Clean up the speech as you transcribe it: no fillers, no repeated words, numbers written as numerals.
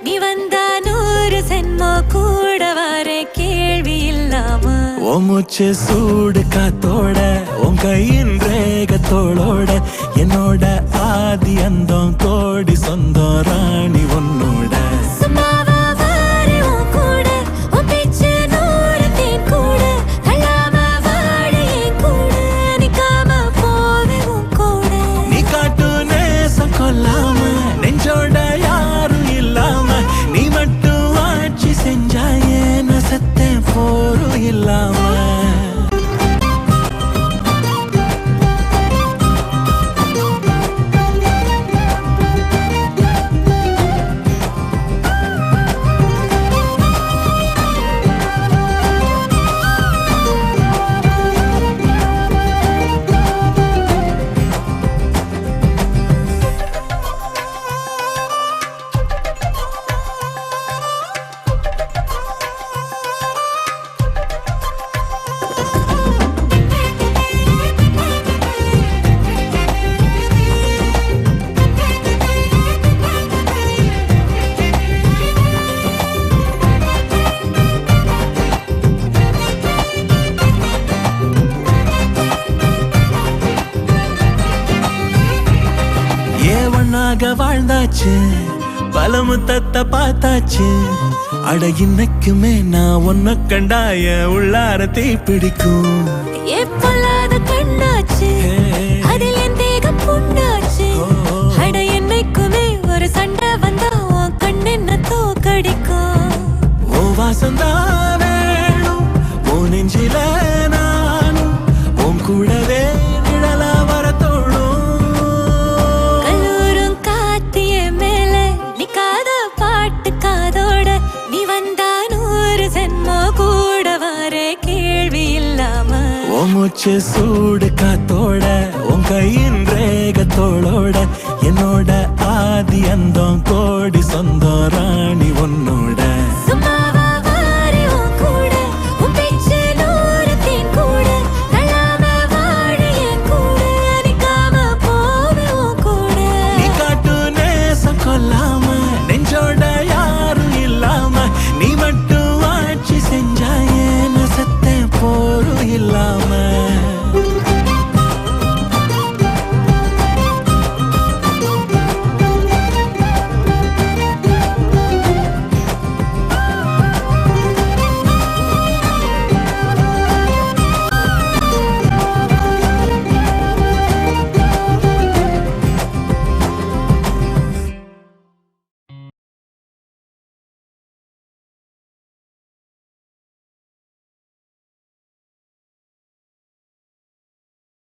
நீ வந்தா 100 ஜென்மோ கூட வர கேள்வி இல்லாம ஓ மூச்சு சூடு காத்தோட உன் கையின் ரேகத்தோளோட என்னோட ஆதி அந்தம் கோடி சொந்தம் ராணி உன்னோட நெஞ்சோட யாரும் இல்லாம நீ மட்டும் ஆட்சி செஞ்சாயே நசத்தே போரும் இல்லாம வாழ்ந்தாச்சு பல முத்தத்தை பார்த்தாச்சு அட இன்னைக்குமே நான் ஒன்ன கண்டாய உள்ளார தீ பிடிக்கும் எப்பொல்லாத கண்ணாச்சு அதில் என் தேகம் புண்ணாச்சு அட என்னைக்குமே ஒரு சண்டை வந்தா உன் கண் என்ன தோக்கடிக்கும் ஓ வாசந்தான் வேணும் ஓ நெஞ்சில நானும் உன் கூடவே நிழலா வர தோணும் நீ வந்தா 100 ஜென்மோ கூட வர கேள்வி இல்லாம ஓ மூச்சு சூடு காத்தோட உன் கையின் ரேகத்தோளோட என்னோட ஆதி அந்தம் கோடி சொந்தம் ராணி உன்னோட